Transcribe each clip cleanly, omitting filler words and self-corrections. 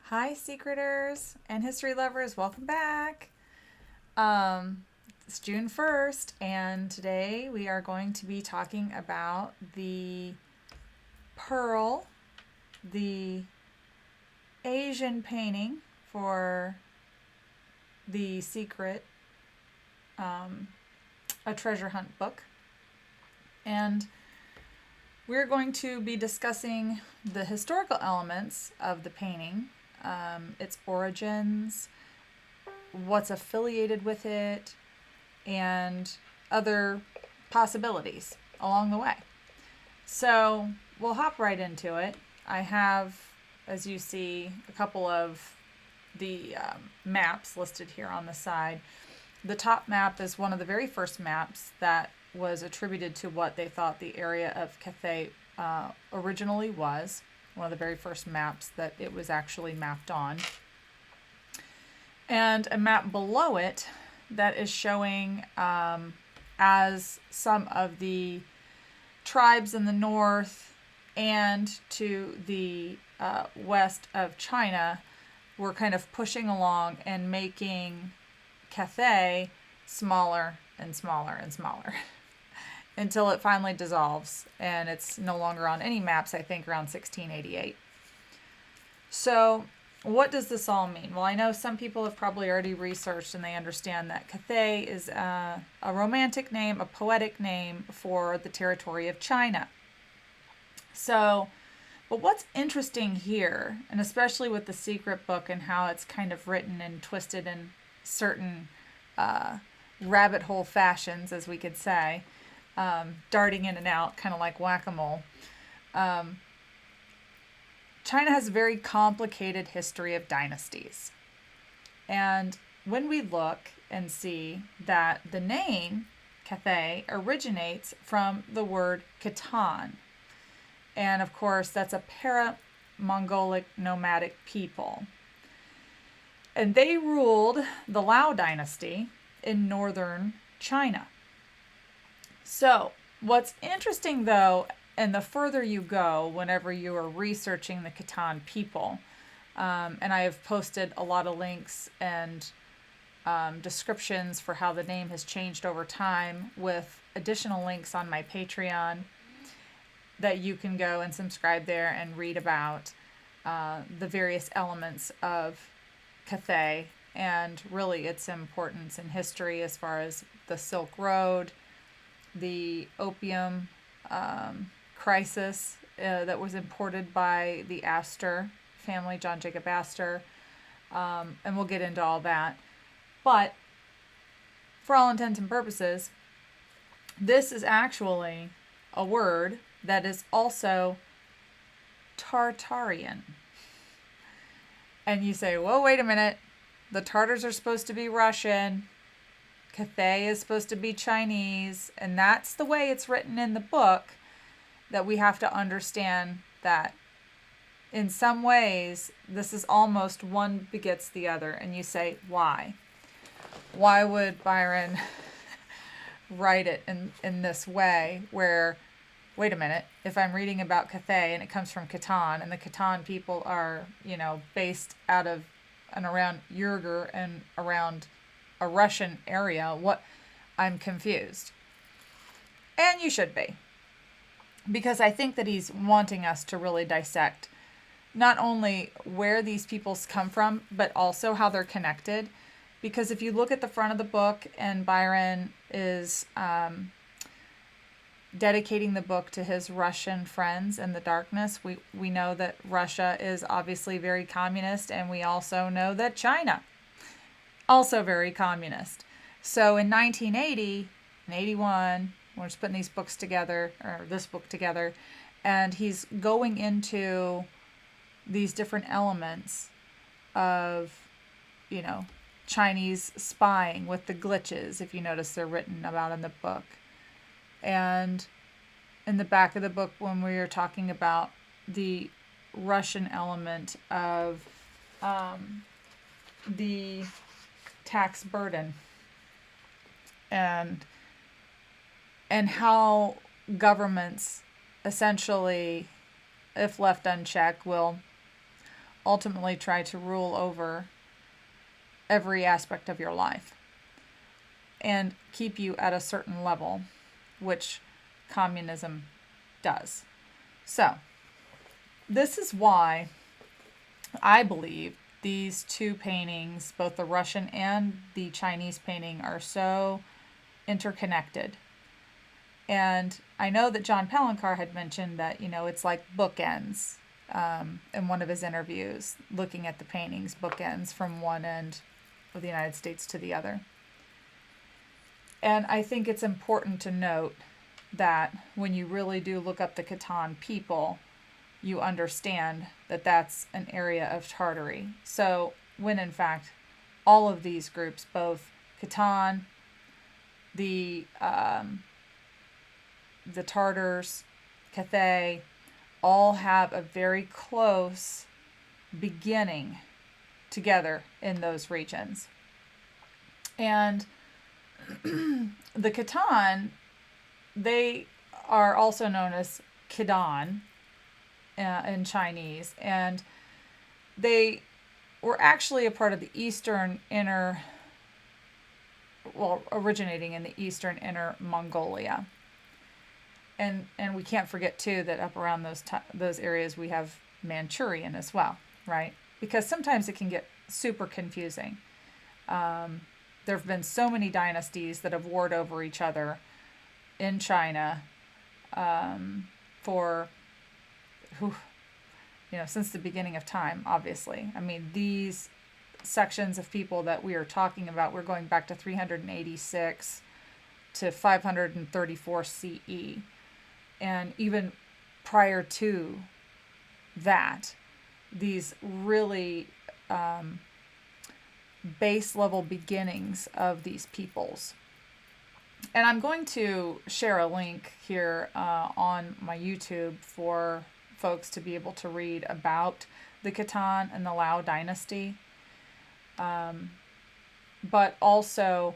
Hi, secreters and history lovers. Welcome back. Um, it's June 1st, and today we are going to be talking about the pearl, the Asian painting for the secret, um, a treasure hunt book. And we're going to be discussing the historical elements of the painting, its origins, what's affiliated with it, and other possibilities along the way. So we'll hop right into it. I have, as you see, a couple of the maps listed here on the side. The top map is one of the very first maps that was attributed to what they thought the area of Cathay originally was. One of the very first maps that it was actually mapped on. And a map below it that is showing as some of the tribes in the north and to the west of China were kind of pushing along and making Cathay smaller and smaller and smaller until it finally dissolves and it's no longer on any maps, I think around 1688. So what does this all mean? Well, I know some people have probably already researched and they understand that Cathay is a romantic name, a poetic name for the territory of China. So, but what's interesting here, and especially with the secret book and how it's kind of written and twisted in certain rabbit hole fashions, as we could say, darting in and out, kind of like whack-a-mole. China has a very complicated history of dynasties. And when we look and see that the name Cathay originates from the word Khitan, and of course that's a para-Mongolic nomadic people. And they ruled the Lao dynasty in northern China. So what's interesting though, and the further you go whenever you are researching the Khitan people, and I have posted a lot of links and descriptions for how the name has changed over time with additional links on my Patreon that you can go and subscribe there and read about the various elements of Cathay and really its importance in history as far as the Silk Road, the opium crisis that was imported by the Astor family, John Jacob Astor, and we'll get into all that. But for all intents and purposes, this is actually a word that is also Tartarian. And you say, well, wait a minute. The Tartars are supposed to be Russian. Cathay is supposed to be Chinese. And that's the way it's written in the book, that we have to understand that in some ways, this is almost one begets the other. And you say, why? Why would Byron write it in this way where, wait a minute, if I'm reading about Cathay and it comes from Khitan and the Khitan people are, based out of and around Uyghur and around a Russian area, I'm confused. And you should be. Because I think that he's wanting us to really dissect not only where these peoples come from, but also how they're connected. Because if you look at the front of the book, and Byron is dedicating the book to his Russian friends in the darkness, we know that Russia is obviously very communist, and we also know that China also very communist. So in 1980 and 81, we're just putting these books together, or this book together, and he's going into these different elements of, Chinese spying with the glitches, if you notice they're written about in the book. And in the back of the book, when we were talking about the Russian element of the tax burden and how governments essentially, if left unchecked, will ultimately try to rule over every aspect of your life and keep you at a certain level, which communism does. So, this is why I believe these two paintings, both the Russian and the Chinese painting, are so interconnected. And I know that John Palancar had mentioned that, it's like bookends in one of his interviews, looking at the paintings, bookends from one end of the United States to the other. And I think it's important to note that when you really do look up the Khitan people, you understand that that's an area of Tartary. So when in fact all of these groups, both Khitan, the Tartars, Cathay, all have a very close beginning together in those regions. And the Khitan, they are also known as Khidan in Chinese, and they were actually a part of the originating in the eastern inner Mongolia. And we can't forget too that up around those areas we have Manchurian as well, right? Because sometimes it can get super confusing. There have been so many dynasties that have warred over each other in China since the beginning of time, obviously. I mean, these sections of people that we are talking about, we're going back to 386 to 534 CE. And even prior to that, these really base level beginnings of these peoples. And I'm going to share a link here on my YouTube for folks to be able to read about the Khitan and the Lao dynasty. But also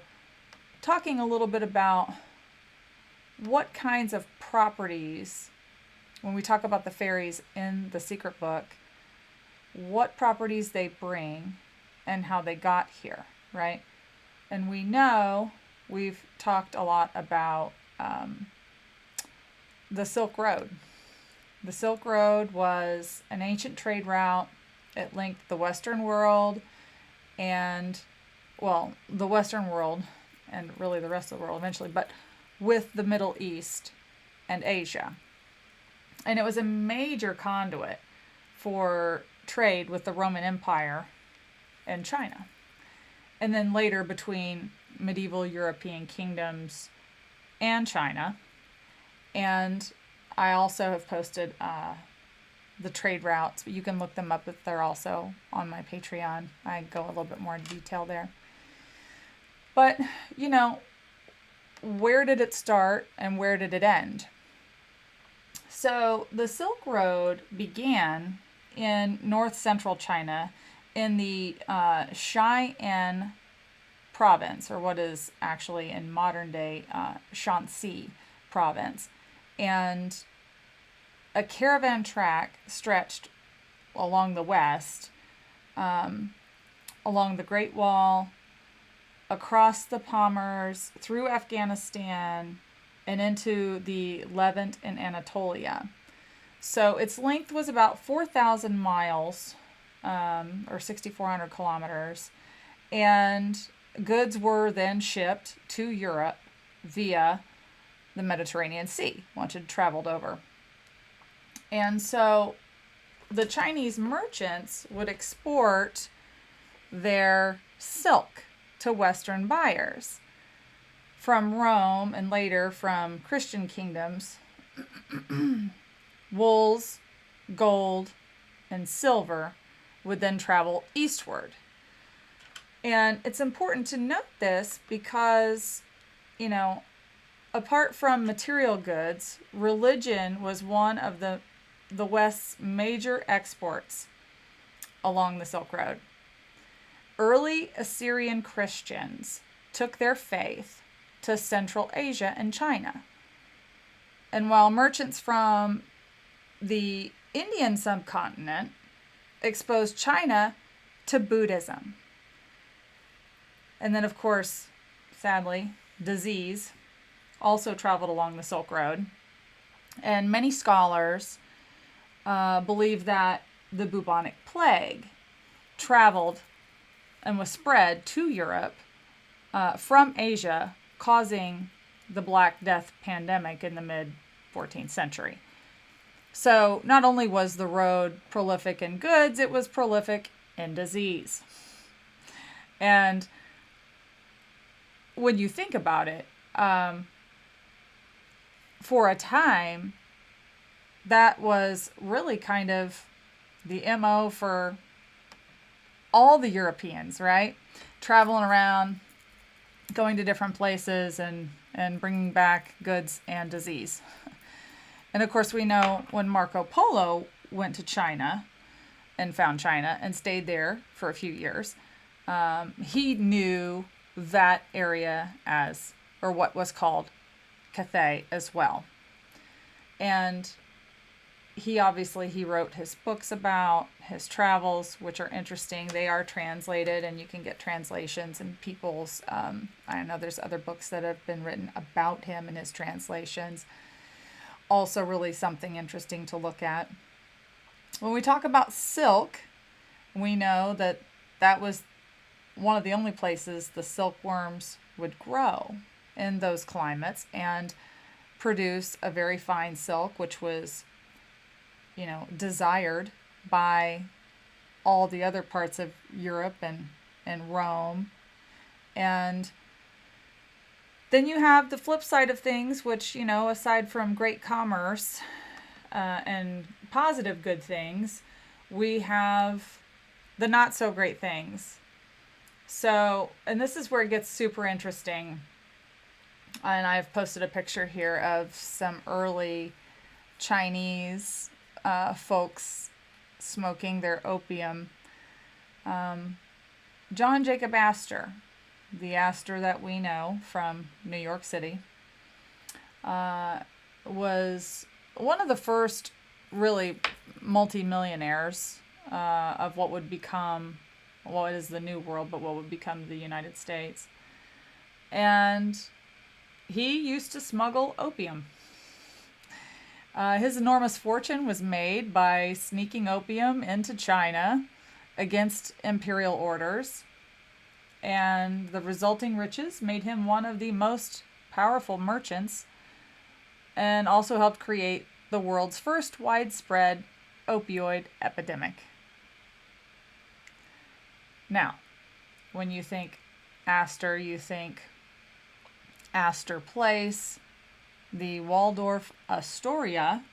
talking a little bit about what kinds of properties, when we talk about the fairies in the secret book, what properties they bring and how they got here, right? And we know we've talked a lot about the Silk Road. The Silk Road was an ancient trade route. It linked the Western world and really the rest of the world eventually, but with the Middle East and Asia. And it was a major conduit for trade with the Roman Empire and China. And then later between medieval European kingdoms and China. And I also have posted the trade routes, but you can look them up if they're also on my Patreon. I go a little bit more in detail there. But, where did it start and where did it end? So the Silk Road began in north central China in the Xi'an province, or what is actually in modern day Shanxi province. And a caravan track stretched along the west, along the Great Wall, across the Pamirs, through Afghanistan, and into the Levant and Anatolia. So its length was about 4,000 miles, or 6,400 kilometers, and goods were then shipped to Europe via the Mediterranean Sea once it traveled over. And so the Chinese merchants would export their silk to Western buyers from Rome and later from Christian kingdoms. Wools, gold, and silver would then travel eastward. And it's important to note this because, apart from material goods, religion was one of the West's major exports along the Silk Road. Early Assyrian Christians took their faith to Central Asia and China. And while merchants from the Indian subcontinent exposed China to Buddhism. And then, of course, sadly, disease also traveled along the Silk Road. And many scholars believe that the bubonic plague traveled and was spread to Europe from Asia, causing the Black Death pandemic in the mid-14th century. So not only was the road prolific in goods, it was prolific in disease. And when you think about it, for a time, that was really kind of the MO for all the Europeans, right? Traveling around, going to different places and bringing back goods and disease. And of course, we know when Marco Polo went to China and found China and stayed there for a few years, he knew that area as, or what was called Cathay as well. And he wrote his books about his travels, which are interesting. They are translated, and you can get translations and people's, I know there's other books that have been written about him and his translations. Also really something interesting to look at. When we talk about silk, we know that that was one of the only places the silkworms would grow in those climates and produce a very fine silk, which was, desired by all the other parts of Europe and Rome. And then you have the flip side of things, which, aside from great commerce and positive good things, we have the not so great things. So, and this is where it gets super interesting. And I've posted a picture here of some early Chinese folks smoking their opium. John Jacob Astor, the Astor that we know from New York City, was one of the first really multimillionaires of what would become, it is the New World, but what would become the United States. And he used to smuggle opium. His enormous fortune was made by sneaking opium into China against imperial orders. And the resulting riches made him one of the most powerful merchants and also helped create the world's first widespread opioid epidemic. Now, when you think Astor, you think Astor Place, the Waldorf Astoria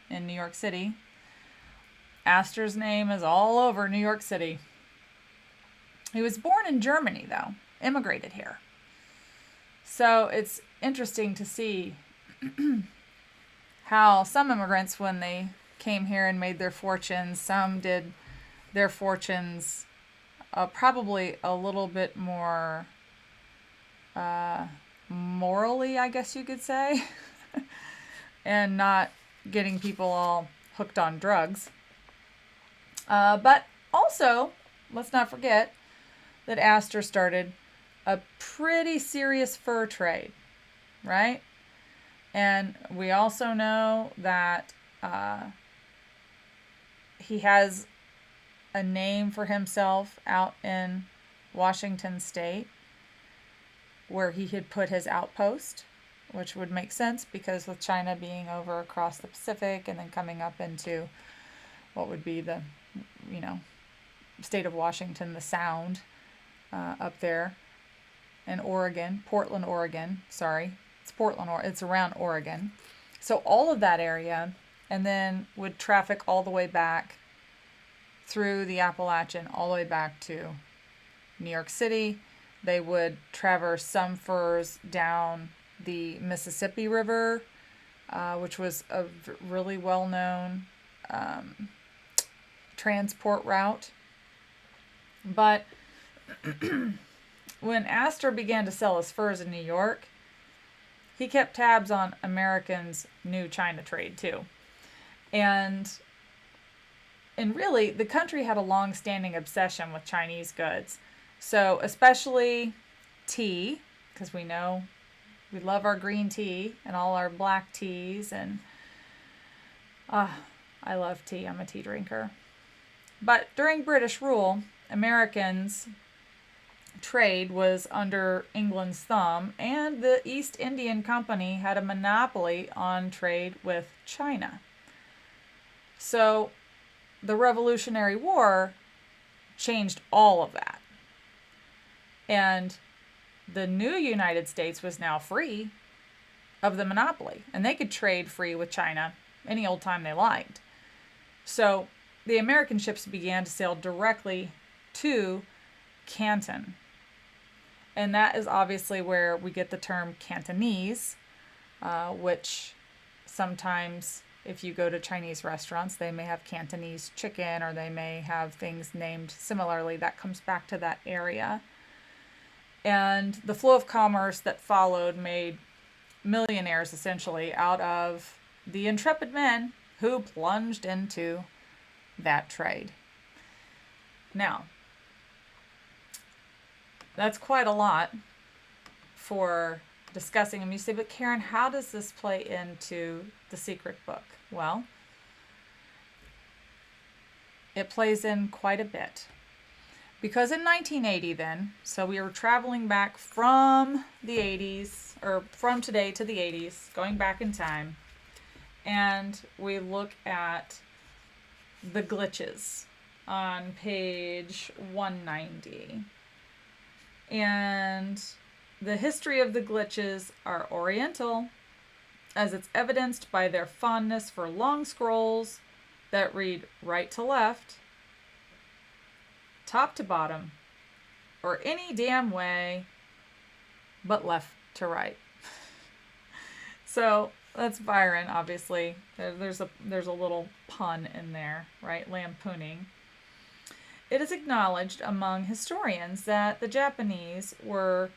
in New York City. Astor's name is all over New York City. He was born in Germany, though, immigrated here. So it's interesting to see how some immigrants, when they came here and made their fortunes, some did their fortunes probably a little bit more morally, I guess you could say, and not getting people all hooked on drugs. But also, let's not forget that Astor started a pretty serious fur trade, right? And we also know that he has a name for himself out in Washington State, where he had put his outpost, which would make sense because with China being over across the Pacific and then coming up into what would be the, state of Washington, the Sound, up there, and Portland, Oregon, it's around Oregon. So all of that area, and then would traffic all the way back through the Appalachian, all the way back to New York City. They would traverse some furs down the Mississippi River, which was a really well-known transport route. But when Astor began to sell his furs in New York, he kept tabs on Americans' new China trade too. And And really, the country had a long-standing obsession with Chinese goods. So, especially tea, because we know we love our green tea and all our black teas. And I love tea. I'm a tea drinker. But during British rule, Americans' trade was under England's thumb, and the East Indian Company had a monopoly on trade with China. So the Revolutionary War changed all of that. And the new United States was now free of the monopoly, and they could trade free with China any old time they liked. So the American ships began to sail directly to Canton. And that is obviously where we get the term Cantonese, which sometimes if you go to Chinese restaurants, they may have Cantonese chicken, or they may have things named similarly. That comes back to that area. And the flow of commerce that followed made millionaires essentially out of the intrepid men who plunged into that trade. Now, that's quite a lot for discussing. And you say, but Karen, how does this play into the secret book? Well, it plays in quite a bit. Because in 1980 then, so we were traveling back from the 80s, or from today to the 80s, going back in time, and we look at the glitches on page 190. And the history of the glitches are Oriental, as it's evidenced by their fondness for long scrolls that read right to left, top to bottom, or any damn way but left to right. So that's Byron, obviously. There's a little pun in there, right? Lampooning. It is acknowledged among historians that the Japanese were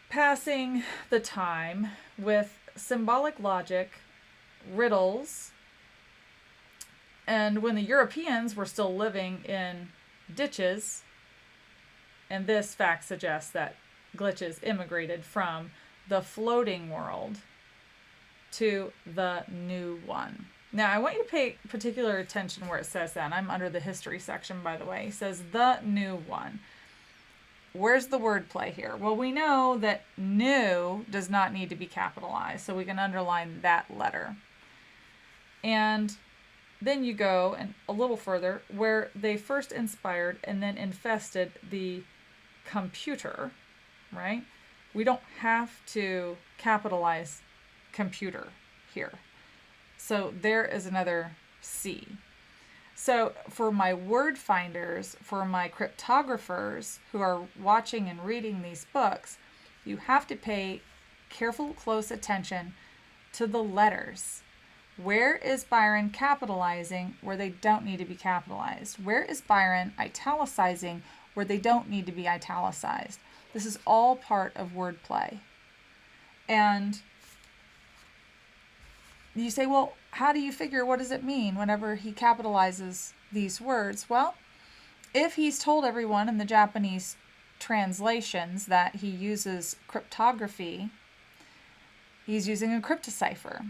passing the time with symbolic logic, riddles, and when the Europeans were still living in ditches, and this fact suggests that glitches immigrated from the floating world to the new one. Now, I want you to pay particular attention where it says that. I'm under the history section, by the way. It says the new one. Where's the wordplay here? Well, we know that new does not need to be capitalized, so we can underline that letter. And then you go and a little further where they first inspired and then infested the computer, right? We don't have to capitalize computer here. So there is another C. So for my word finders, for my cryptographers who are watching and reading these books, you have to pay careful, close attention to the letters. Where is Byron capitalizing where they don't need to be capitalized? Where is Byron italicizing where they don't need to be italicized? This is all part of wordplay. And you say, well, how do you figure, what does it mean whenever he capitalizes these words? Well, if he's told everyone in the Japanese translations that he uses cryptography, he's using a cryptocipher.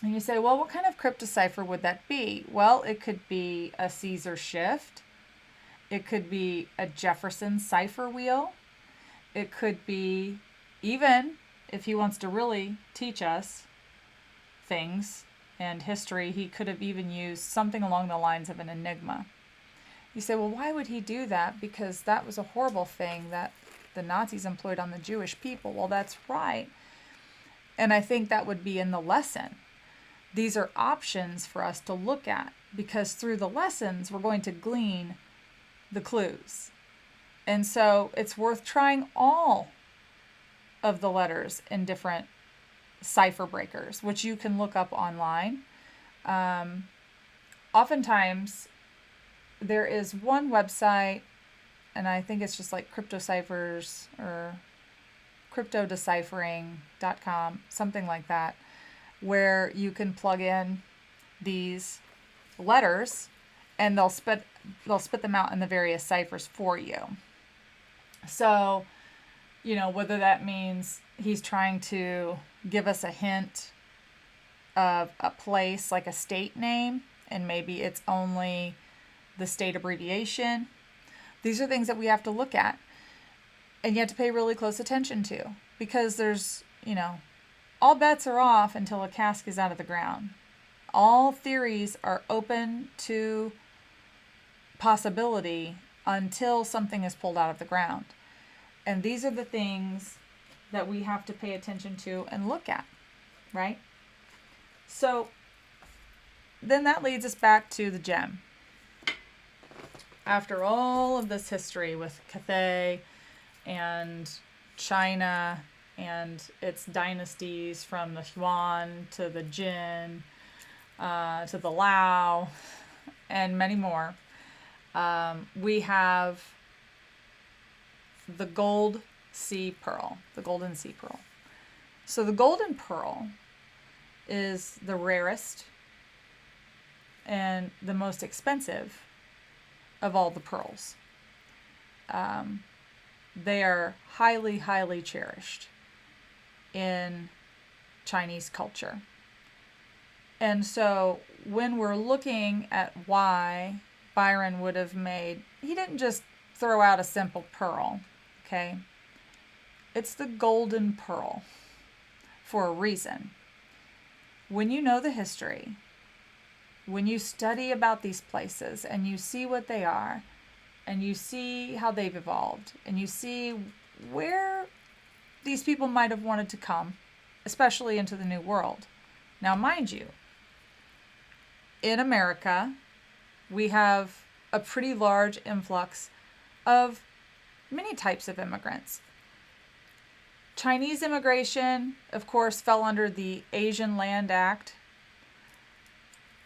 And you say, well, what kind of cryptocipher would that be? Well, it could be a Caesar shift. It could be a Jefferson cipher wheel. It could be, even if he wants to really teach us things and history, he could have even used something along the lines of an enigma. You say, well, why would he do that? Because that was a horrible thing that the Nazis employed on the Jewish people. Well, that's right. And I think that would be in the lesson. These are options for us to look at, because through the lessons, we're going to glean the clues. And so it's worth trying all of the letters in different cipher breakers, which you can look up online. Oftentimes, there is one website, and I think it's just like Crypto Ciphers or cryptodeciphering.com, something like that, where you can plug in these letters, and they'll spit them out in the various ciphers for you. So, whether that means he's trying to give us a hint of a place, like a state name, and maybe it's only the state abbreviation. These are things that we have to look at and you have to pay really close attention to, because there's, all bets are off until a cask is out of the ground. All theories are open to possibility until something is pulled out of the ground. And these are the things that we have to pay attention to and look at, right? So then that leads us back to the gem. After all of this history with Cathay and China and its dynasties, from the Yuan to the Jin to the Lao and many more, we have the golden sea pearl. So the golden pearl is the rarest and the most expensive of all the pearls. They are highly, highly cherished in Chinese culture. And so when we're looking at why Byron would have he didn't just throw out a simple pearl, okay? It's the golden pearl for a reason. When you know the history, when you study about these places and you see what they are, and you see how they've evolved, and you see where these people might have wanted to come, especially into the New World. Now, mind you, in America, we have a pretty large influx of many types of immigrants. Chinese immigration, of course, fell under the Asian Land Act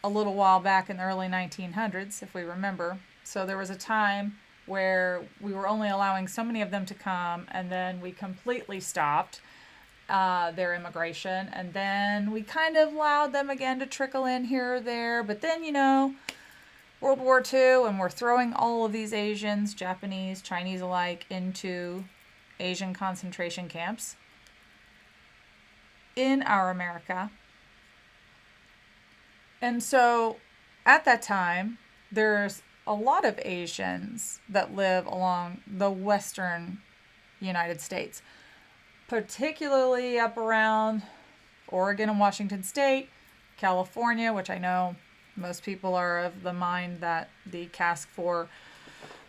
a little while back in the early 1900s, if we remember. So there was a time where we were only allowing so many of them to come, and then we completely stopped their immigration, and then we kind of allowed them again to trickle in here or there. But then, World War II, and we're throwing all of these Asians, Japanese, Chinese alike, into Asian concentration camps in our America. And so at that time, there's a lot of Asians that live along the western United States, particularly up around Oregon and Washington State, California, which I know most people are of the mind that the cask for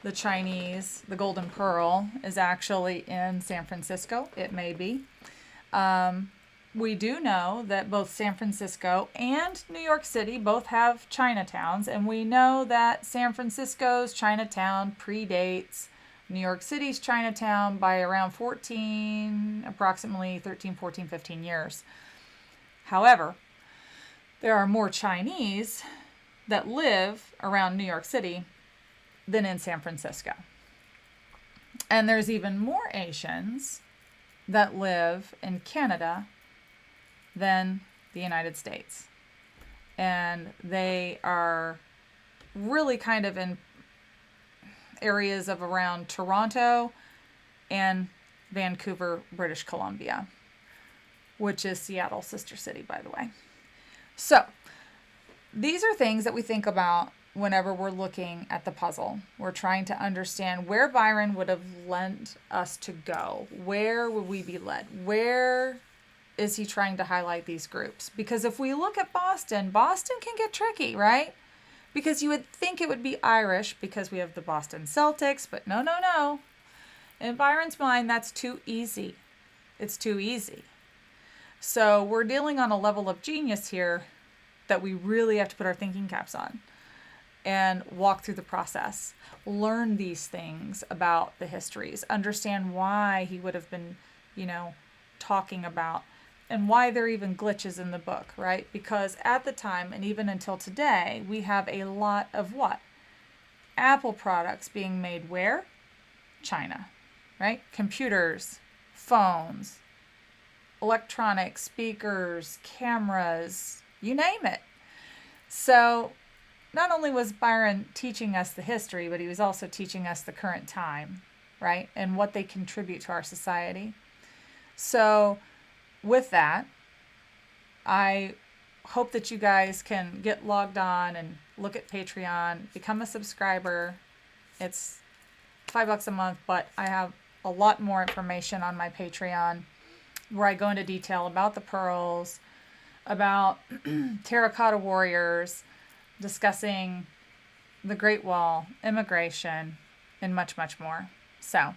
the Chinese, the Golden Pearl, is actually in San Francisco. It may be. We do know that both San Francisco and New York City both have Chinatowns, and we know that San Francisco's Chinatown predates New York City's Chinatown by around approximately 13, 14, 15 years. However, there are more Chinese that live around New York City than in San Francisco. And there's even more Asians that live in Canada than the United States. And they are really kind of in areas of around Toronto and Vancouver, British Columbia, which is Seattle's sister city, by the way. So these are things that we think about whenever we're looking at the puzzle. We're trying to understand where Byron would have lent us to go. Where would we be led? Where is he trying to highlight these groups? Because if we look at Boston can get tricky, right? Because you would think it would be Irish because we have the Boston Celtics, but no. In Byron's mind, that's too easy. It's too easy. So we're dealing on a level of genius here that we really have to put our thinking caps on and walk through the process. Learn these things about the histories. Understand why he would have been, talking about, and why there are even glitches in the book, right? Because at the time, and even until today, we have a lot of what? Apple products being made where? China, right? Computers, phones, electronics, speakers, cameras, you name it. So not only was Byron teaching us the history, but he was also teaching us the current time, right? And what they contribute to our society. So with that, I hope that you guys can get logged on and look at Patreon, become a subscriber. It's $5 a month, but I have a lot more information on my Patreon where I go into detail about the pearls, about terracotta warriors, discussing the Great Wall, immigration, and much, much more. So,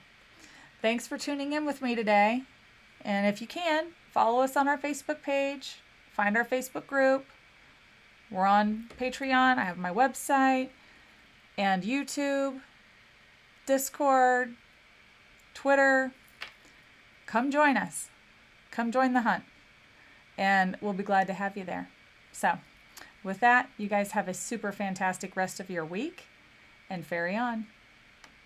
thanks for tuning in with me today. And if you can, follow us on our Facebook page, find our Facebook group. We're on Patreon. I have my website and YouTube, Discord, Twitter. Come join us. Come join the hunt. And we'll be glad to have you there. So, with that, you guys have a super fantastic rest of your week, and ferry on.